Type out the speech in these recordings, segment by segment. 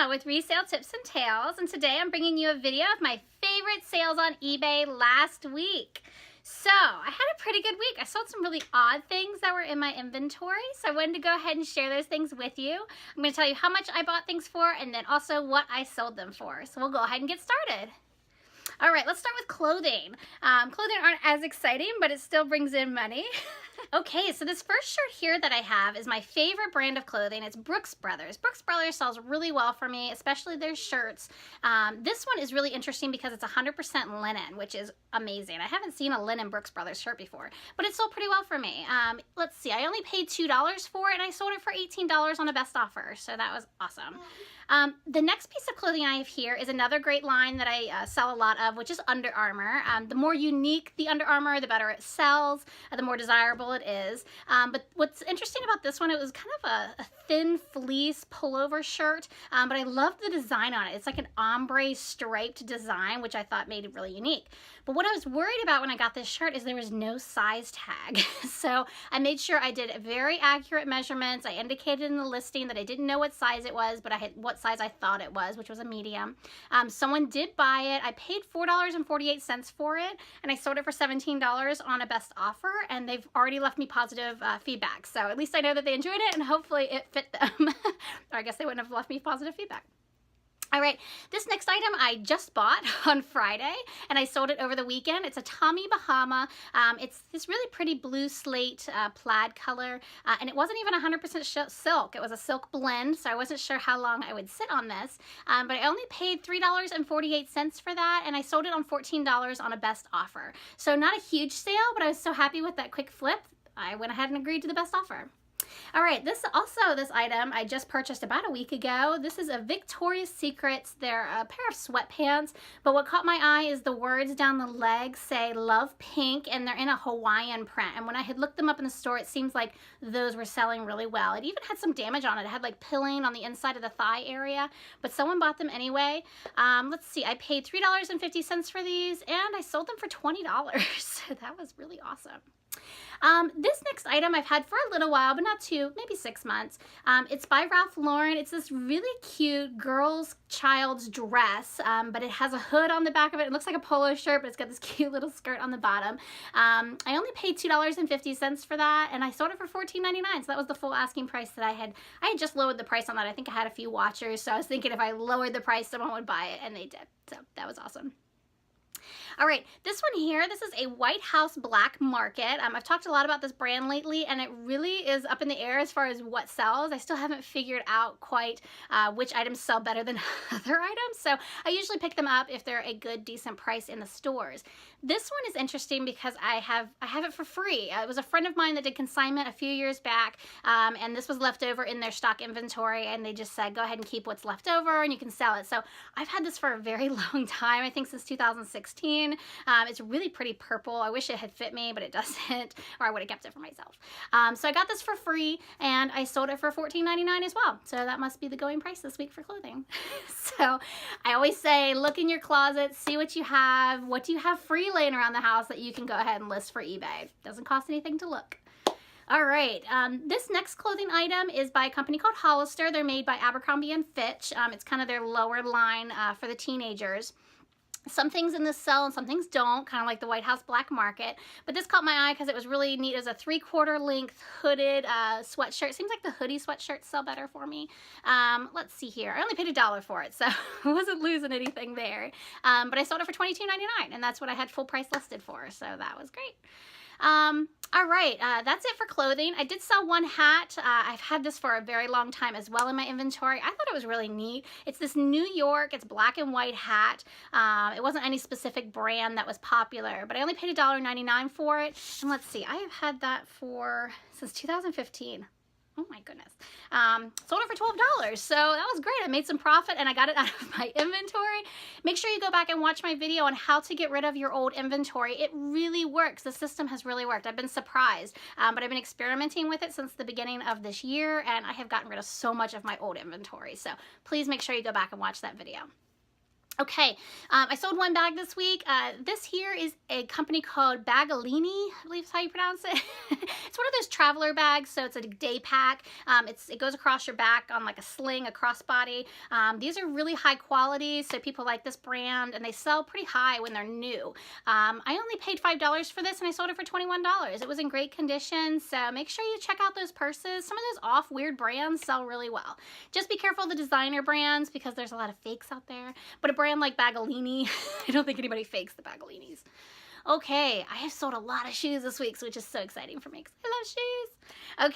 with Resale Tips and Tales, and today I'm bringing you a video of my favorite sales on eBay last week. So, I had a pretty good week. I sold some really odd things that were in my inventory, so I wanted to go ahead and share those things with you. I'm going to tell you how much I bought things for and then also what I sold them for. So, we'll go ahead and get started. Alright, let's start with clothing. Clothing aren't as exciting, but it still brings in money. Okay, so this first shirt here that I have is my favorite brand of clothing. It's Brooks Brothers. Brooks Brothers sells really well for me, especially their shirts. This one is really interesting because it's 100% linen, which is amazing. I haven't seen a linen Brooks Brothers shirt before, but it sold pretty well for me. Let's see, I only paid $2 for it, and I sold it for $18 on a best offer, so that was awesome. The next piece of clothing I have here is another great line that I sell a lot of, which is Under Armour. The more unique the Under Armour, the better it sells, the more desirable it is. But what's interesting about this one, it was kind of a thin fleece pullover shirt, but I love the design on it. It's like an ombre striped design, which I thought made it really unique. But what I was worried about when I got this shirt is there was no size tag. So I made sure I did very accurate measurements. I indicated in the listing that I didn't know what size it was, but I had what size I thought it was, which was a medium. Someone did buy it. I paid $4.48 for it, and I sold it for $17 on a best offer, and they've already left me positive feedback. So at least I know that they enjoyed it, and hopefully it fit them. Or I guess they wouldn't have left me positive feedback. All right, this next item I just bought on Friday, and I sold it over the weekend. It's a Tommy Bahama. It's this really pretty blue slate plaid color, and it wasn't even 100% silk. It was a silk blend, so I wasn't sure how long I would sit on this, but I only paid $3.48 for that, and I sold it on $14 on a best offer. So not a huge sale, but I was so happy with that quick flip, I went ahead and agreed to the best offer. All right, this item I just purchased about a week ago. This is a Victoria's Secrets. They're a pair of sweatpants, but what caught my eye is the words down the leg say Love Pink, and they're in a Hawaiian print. And when I had looked them up in the store, it seems like those were selling really well. It even had some damage on it. It had like pilling on the inside of the thigh area, but someone bought them anyway. Let's see, I paid $3.50 for these, and I sold them for $20. That was really awesome. This next item I've had for a little while, but not too, maybe 6 months. It's by Ralph Lauren. It's this really cute child's dress, but it has a hood on the back of it. It looks like a polo shirt, but it's got this cute little skirt on the bottom. I only paid $2.50 for that, and I sold it for $14.99, so that was the full asking price that I had just lowered the price on that. I think I had a few watchers, so I was thinking if I lowered the price, someone would buy it, and they did, so that was awesome. All right, this one here, this is a White House Black Market. I've talked a lot about this brand lately, and it really is up in the air as far as what sells. I still haven't figured out quite which items sell better than other items, so I usually pick them up if they're a good, decent price in the stores. This one is interesting because I have it for free. It was a friend of mine that did consignment a few years back, and this was left over in their stock inventory, and they just said, go ahead and keep what's left over, and you can sell it. So I've had this for a very long time, I think since 2016. It's really pretty purple. I wish it had fit me, but it doesn't, or I would have kept it for myself. So I got this for free, and I sold it for $14.99 as well. So that must be the going price this week for clothing. So I always say, look in your closet, see what you have. What do you have free laying around the house that you can go ahead and list for eBay? Doesn't cost anything to look. All right, this next clothing item is by a company called Hollister. They're made by Abercrombie & Fitch. It's kind of their lower line for the teenagers. Some things in this sell and some things don't, kind of like the White House Black Market. But this caught my eye because it was really neat. It was a 3/4 length hooded sweatshirt. Seems like the hoodie sweatshirts sell better for me. Let's see here. I only paid $1 for it, so I wasn't losing anything there. But I sold it for $22.99, and that's what I had full price listed for, so that was great. All right, that's it for clothing. I did sell one hat. I've had this for a very long time as well in my inventory. I thought it was really neat. It's this New York, it's black and white hat. It wasn't any specific brand that was popular, but I only paid $1.99 for it. And let's see, I have had that since 2015. Oh my goodness. Sold it for $12, so that was great. I made some profit and I got it out of my inventory. Make sure you go back and watch my video on how to get rid of your old inventory. It really works. The system has really worked. I've been surprised, but I've been experimenting with it since the beginning of this year, and I have gotten rid of so much of my old inventory. So please make sure you go back and watch that video. Okay, I sold one bag this week. This here is a company called Bagalini, I believe is how you pronounce it. It's one of those traveler bags, so it's a day pack. It goes across your back on like a sling, a crossbody. These are really high quality, so people like this brand, and they sell pretty high when they're new. I only paid $5 for this, and I sold it for $21. It was in great condition, so make sure you check out those purses. Some of those off weird brands sell really well. Just be careful of the designer brands because there's a lot of fakes out there, but a brand like Bagalini, I don't think anybody fakes the Bagalinis. Okay, I have sold a lot of shoes this week, which is so exciting for me because I love shoes.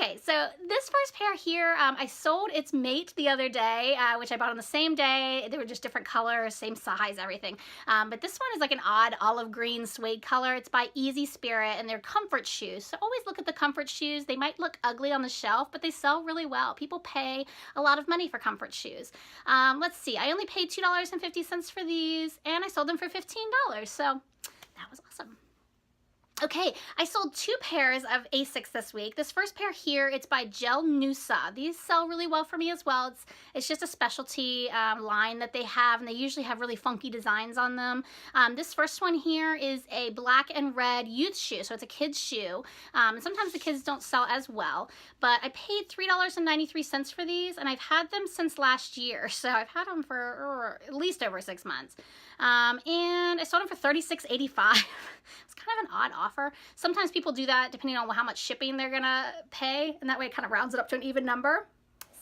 Okay, so this first pair here, I sold its mate the other day, which I bought on the same day. They were just different colors, same size, everything. But this one is like an odd olive green suede color. It's by Easy Spirit, and they're comfort shoes. So always look at the comfort shoes. They might look ugly on the shelf, but they sell really well. People pay a lot of money for comfort shoes. Let's see, I only paid $2.50 for these, and I sold them for $15, so that was awesome. Okay, I sold two pairs of Asics this week. This first pair here, it's by Gel Nusa. These sell really well for me as well. It's just a specialty line that they have, and they usually have really funky designs on them. This first one here is a black and red youth shoe, so it's a kid's shoe. And sometimes the kids don't sell as well, but I paid $3.93 for these, and I've had them since last year, so I've had them for at least over 6 months. And I sold them for $36.85. It's kind of an odd offer. Sometimes people do that depending on how much shipping they're gonna pay, and that way it kind of rounds it up to an even number.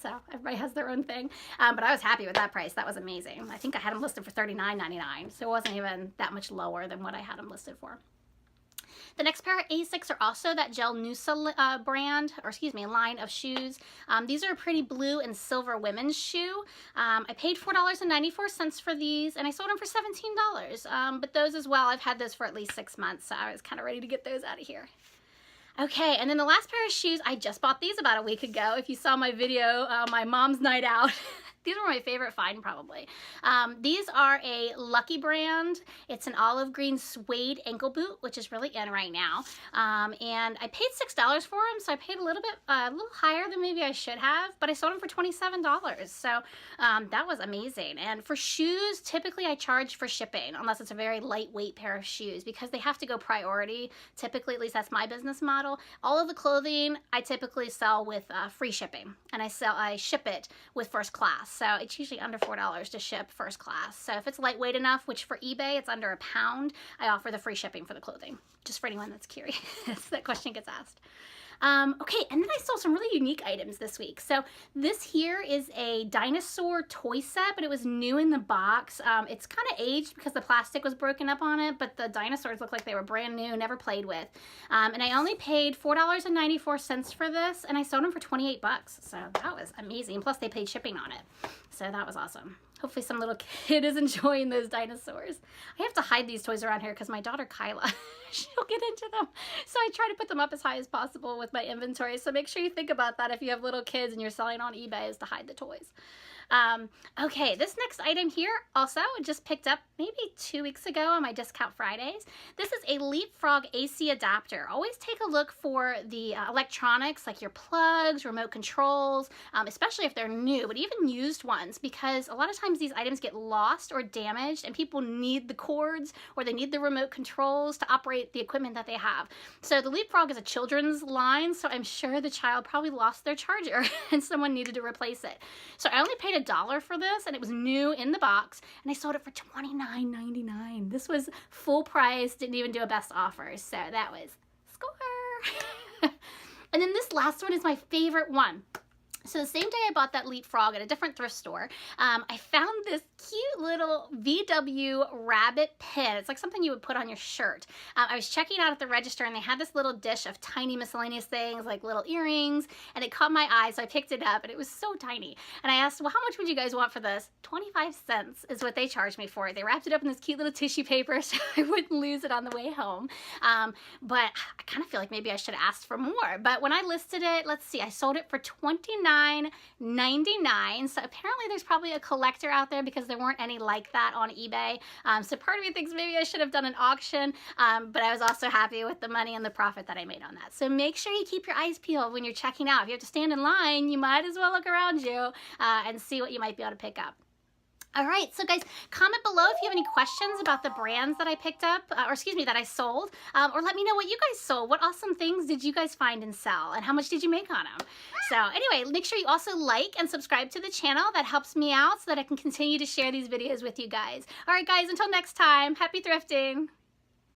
So everybody has their own thing. But I was happy with that price. That was amazing. I think I had them listed for $39.99, so it wasn't even that much lower than what I had them listed for. The next pair of Asics are also that Gel Nusa brand, or excuse me, line of shoes. These are a pretty blue and silver women's shoe. I paid $4.94 for these, and I sold them for $17. But those as well, I've had those for at least 6 months, so I was kind of ready to get those out of here. Okay, and then the last pair of shoes, I just bought these about a week ago. If you saw my video, my mom's night out, these were my favorite find probably. These are a Lucky brand. It's an olive green suede ankle boot, which is really in right now. And I paid $6 for them, so I paid a little higher than maybe I should have, but I sold them for $27. So that was amazing. And for shoes, typically I charge for shipping, unless it's a very lightweight pair of shoes, because they have to go priority. Typically, at least that's my business model. All of the clothing I typically sell with free shipping, and I ship it with first class. So it's usually under $4 to ship first class. So if it's lightweight enough, which for eBay it's under £1, I offer the free shipping for the clothing, just for anyone that's curious. That question gets asked. Okay, and then I saw some really unique items this week. So this here is a Dinosaur Toy Set, but it was new in the box. It's kind of aged because the plastic was broken up on it, but the dinosaurs look like they were brand new, never played with. And I only paid $4.94 for this, and I sold them for 28 bucks. So that was amazing. Plus they paid shipping on it. So that was awesome. Hopefully some little kid is enjoying those dinosaurs. I have to hide these toys around here because my daughter Kyla, she'll get into them. So I try to put them up as high as possible with my inventory. So make sure you think about that if you have little kids and you're selling on eBay, is to hide the toys. Okay, this next item here also just picked up maybe 2 weeks ago on my Discount Fridays. This is a Leapfrog AC Adapter. Always take a look for the electronics, like your plugs, remote controls, especially if they're new, but even used ones, because a lot of times these items get lost or damaged and people need the cords or they need the remote controls to operate the equipment that they have. So the Leapfrog is a children's line, so I'm sure the child probably lost their charger and someone needed to replace it. So I only paid $1 for this, and it was new in the box, and I sold it for $29.99. This was full price, didn't even do a best offer, so that was score. And then this last one is my favorite one. So the same day I bought that Leapfrog at a different thrift store, I found this cute little VW rabbit pin. It's like something you would put on your shirt. I was checking out at the register, and they had this little dish of tiny miscellaneous things like little earrings, and it caught my eye, so I picked it up, and it was so tiny. And I asked, well, how much would you guys want for this? 25 cents is what they charged me for it. They wrapped it up in this cute little tissue paper so I wouldn't lose it on the way home. But I kind of feel like maybe I should have asked for more. But when I listed it, let's see, I sold it for $29.99. So apparently there's probably a collector out there because there weren't any like that on eBay. So part of me thinks maybe I should have done an auction, but I was also happy with the money and the profit that I made on that. So make sure you keep your eyes peeled when you're checking out. If you have to stand in line, you might as well look around you and see what you might be able to pick up. All right, so guys, comment below if you have any questions about the brands that I picked up, or excuse me, that I sold, or let me know what you guys sold. What awesome things did you guys find and sell, and how much did you make on them? So anyway, make sure you also like and subscribe to the channel. That helps me out so that I can continue to share these videos with you guys. All right, guys, until next time, happy thrifting.